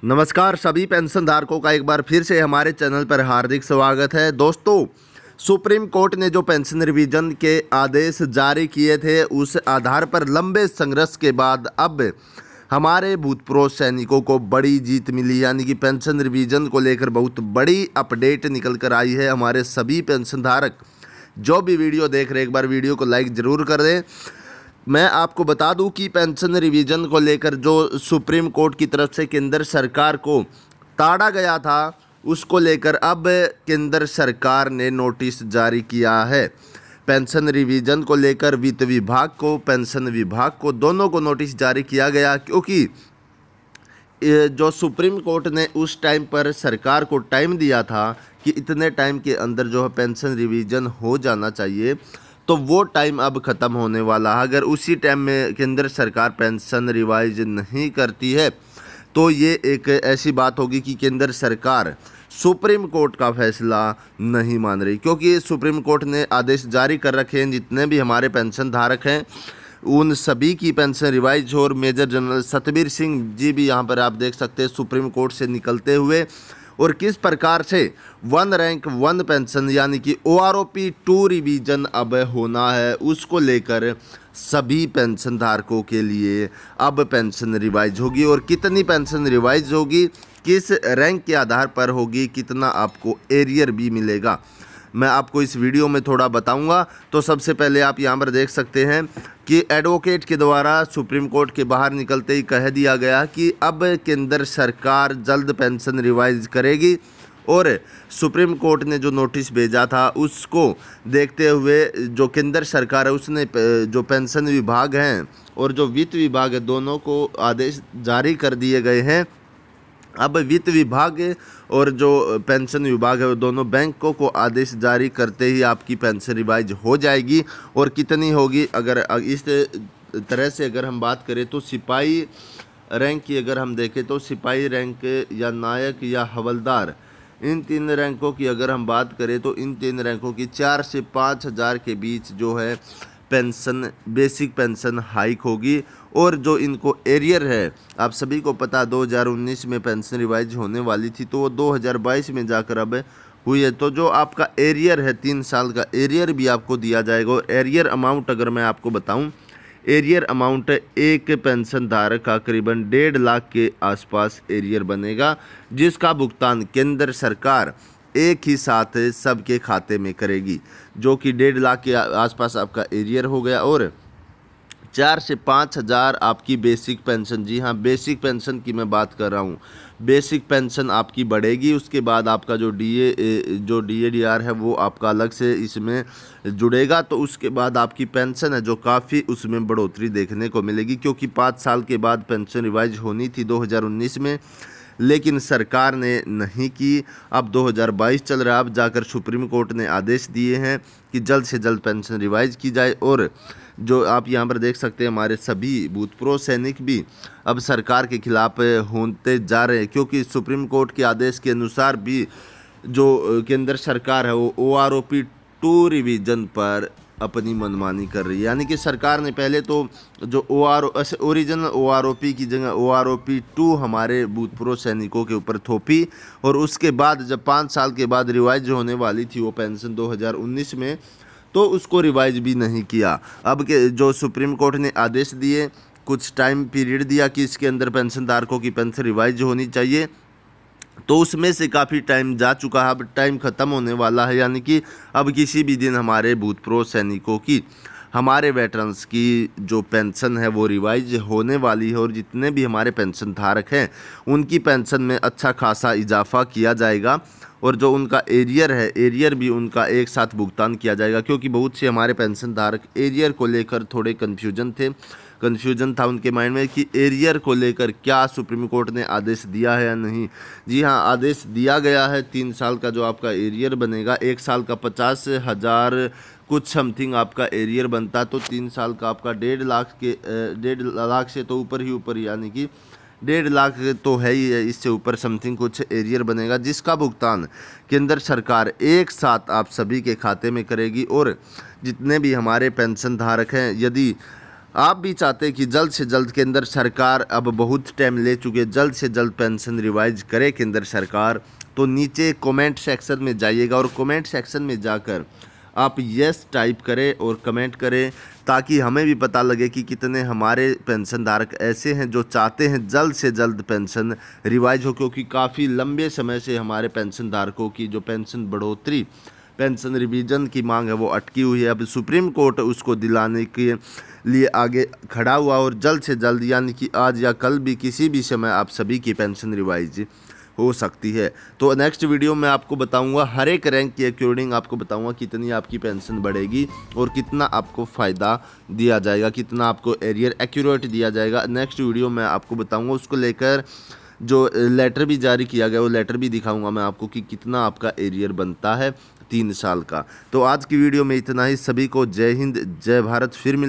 नमस्कार सभी पेंशन धारकों का एक बार फिर से हमारे चैनल पर हार्दिक स्वागत है। दोस्तों, सुप्रीम कोर्ट ने जो पेंशन रिवीजन के आदेश जारी किए थे उस आधार पर लंबे संघर्ष के बाद अब हमारे भूतपूर्व सैनिकों को बड़ी जीत मिली, यानी कि पेंशन रिवीजन को लेकर बहुत बड़ी अपडेट निकल कर आई है। हमारे सभी पेंशन धारक जो भी वीडियो देख रहे हैं एक बार वीडियो को लाइक ज़रूर कर दें। मैं आपको बता दूं कि पेंशन रिवीजन को लेकर जो सुप्रीम कोर्ट की तरफ से केंद्र सरकार को ताड़ा गया था उसको लेकर अब केंद्र सरकार ने नोटिस जारी किया है। पेंशन रिवीजन को लेकर वित्त विभाग को, पेंशन विभाग को, दोनों को नोटिस जारी किया गया, क्योंकि जो सुप्रीम कोर्ट ने उस टाइम पर सरकार को टाइम दिया था कि इतने टाइम के अंदर जो है पेंशन रिवीजन हो जाना चाहिए, तो वो टाइम अब ख़त्म होने वाला है। अगर उसी टाइम में केंद्र सरकार पेंशन रिवाइज नहीं करती है तो ये एक ऐसी बात होगी कि केंद्र सरकार सुप्रीम कोर्ट का फैसला नहीं मान रही, क्योंकि सुप्रीम कोर्ट ने आदेश जारी कर रखे हैं जितने भी हमारे पेंशन धारक हैं उन सभी की पेंशन रिवाइज हो। और मेजर जनरल सतबीर सिंह जी भी यहाँ पर आप देख सकते हैं सुप्रीम कोर्ट से निकलते हुए, और किस प्रकार से वन रैंक वन पेंशन यानी कि OROP 2 रिवीजन अब होना है उसको लेकर सभी पेंशन धारकों के लिए अब पेंशन रिवाइज होगी। और कितनी पेंशन रिवाइज होगी, किस रैंक के आधार पर होगी, कितना आपको एरियर भी मिलेगा, मैं आपको इस वीडियो में थोड़ा बताऊंगा। तो सबसे पहले आप यहां पर देख सकते हैं कि एडवोकेट के द्वारा सुप्रीम कोर्ट के बाहर निकलते ही कह दिया गया कि अब केंद्र सरकार जल्द पेंशन रिवाइज करेगी, और सुप्रीम कोर्ट ने जो नोटिस भेजा था उसको देखते हुए जो केंद्र सरकार है उसने जो पेंशन विभाग हैं और जो वित्त विभाग है दोनों को आदेश जारी कर दिए गए हैं। अब वित्त विभाग और जो पेंशन विभाग है वो दोनों बैंकों को आदेश जारी करते ही आपकी पेंशन रिवाइज हो जाएगी। और कितनी होगी, अगर इस तरह से अगर हम बात करें तो सिपाही रैंक की अगर हम देखें तो सिपाही रैंक या नायक या हवलदार, इन तीन रैंकों की अगर हम बात करें तो इन तीन रैंकों की 4 से 5 हज़ार के बीच जो है पेंशन, बेसिक पेंशन हाइक होगी। और जो इनको एरियर है, आप सभी को पता 2019 में पेंशन रिवाइज होने वाली थी तो वो 2022 में जाकर अब हुई है। तो जो आपका एरियर है 3 साल का एरियर भी आपको दिया जाएगा। और एरियर अमाउंट अगर मैं आपको बताऊं, एरियर अमाउंट एक पेंशन धारक का करीबन 1.5 लाख के आसपास एरियर बनेगा, जिसका भुगतान केंद्र सरकार एक ही साथ सबके खाते में करेगी, जो कि 1.5 लाख के आसपास आपका एरियर हो गया। और 4 से 5 हज़ार आपकी बेसिक पेंशन, जी हाँ बेसिक पेंशन की मैं बात कर रहा हूँ, बेसिक पेंशन आपकी बढ़ेगी। उसके बाद आपका जो DADR है वो आपका अलग से इसमें जुड़ेगा। तो उसके बाद आपकी पेंशन है जो काफ़ी उसमें बढ़ोतरी देखने को मिलेगी, क्योंकि 5 साल के बाद पेंशन रिवाइज होनी थी 2019 में, लेकिन सरकार ने नहीं की। अब 2022 चल रहा है, अब जाकर सुप्रीम कोर्ट ने आदेश दिए हैं कि जल्द से जल्द पेंशन रिवाइज की जाए। और जो आप यहां पर देख सकते हैं हमारे सभी भूतपूर्व सैनिक भी अब सरकार के खिलाफ होते जा रहे हैं, क्योंकि सुप्रीम कोर्ट के आदेश के अनुसार भी जो केंद्र सरकार है वो OROP 2 रिवीजन पर अपनी मनमानी कर रही है। यानी कि सरकार ने पहले तो जो ओरिजिनल OROP की जगह OROP 2 हमारे भूतपूर्व सैनिकों के ऊपर थोपी, और उसके बाद जब 5 साल के बाद रिवाइज होने वाली थी वो पेंशन 2019 में, तो उसको रिवाइज भी नहीं किया। अब के जो सुप्रीम कोर्ट ने आदेश दिए, कुछ टाइम पीरियड दिया कि इसके अंदर पेंशन धारकों की पेंशन रिवाइज होनी चाहिए, तो उसमें से काफ़ी टाइम जा चुका है, अब टाइम ख़त्म होने वाला है। यानी कि अब किसी भी दिन हमारे भूतपूर्व सैनिकों की, हमारे वेटरन्स की जो पेंशन है वो रिवाइज होने वाली है, और जितने भी हमारे पेंशन धारक हैं उनकी पेंशन में अच्छा खासा इजाफा किया जाएगा। और जो उनका एरियर है, एरियर भी उनका एक साथ भुगतान किया जाएगा, क्योंकि बहुत से हमारे पेंशन धारक एरियर को लेकर थोड़े कन्फ्यूजन था उनके माइंड में कि एरियर को लेकर क्या सुप्रीम कोर्ट ने आदेश दिया है या नहीं। जी हाँ, आदेश दिया गया है। 3 साल का जो आपका एरियर बनेगा, 1 साल का 50 हज़ार कुछ समथिंग आपका एरियर बनता, तो 3 साल का आपका 1.5 लाख के 1.5 लाख से तो ऊपर ही यानी कि 1.5 लाख तो है ही है, इससे ऊपर समथिंग कुछ एरियर बनेगा, जिसका भुगतान केंद्र सरकार एक साथ आप सभी के खाते में करेगी। और जितने भी हमारे पेंशन धारक हैं, यदि आप भी चाहते हैं कि जल्द से जल्द केंद्र सरकार, अब बहुत टाइम ले चुके, जल्द से जल्द पेंशन रिवाइज करे केंद्र सरकार, तो नीचे कमेंट सेक्शन में जाइएगा और कमेंट सेक्शन में जाकर आप यस टाइप करें और कमेंट करें, ताकि हमें भी पता लगे कि कितने हमारे पेंशन धारक ऐसे हैं जो चाहते हैं जल्द से जल्द पेंशन रिवाइज हो, क्योंकि काफ़ी लंबे समय से हमारे पेंशन धारकों की जो पेंशन बढ़ोतरी, पेंशन रिवीजन की मांग है वो अटकी हुई है। अब सुप्रीम कोर्ट उसको दिलाने के लिए आगे खड़ा हुआ और जल्द से जल्द, यानी कि आज या कल भी, किसी भी समय आप सभी की पेंशन रिवाइज हो सकती है। तो नेक्स्ट वीडियो में आपको बताऊंगा, हर एक रैंक के अकॉर्डिंग आपको बताऊंगा कितनी आपकी पेंशन बढ़ेगी और कितना आपको फ़ायदा दिया जाएगा, कितना आपको एरियर एक्यूरेट दिया जाएगा। नेक्स्ट वीडियो में आपको बताऊंगा, उसको लेकर जो लेटर भी जारी किया गया वो लेटर भी दिखाऊंगा मैं आपको कि कितना आपका एरियर बनता है 3 साल का। तो आज की वीडियो में इतना ही। सभी को जय हिंद, जय भारत। फिर मिलते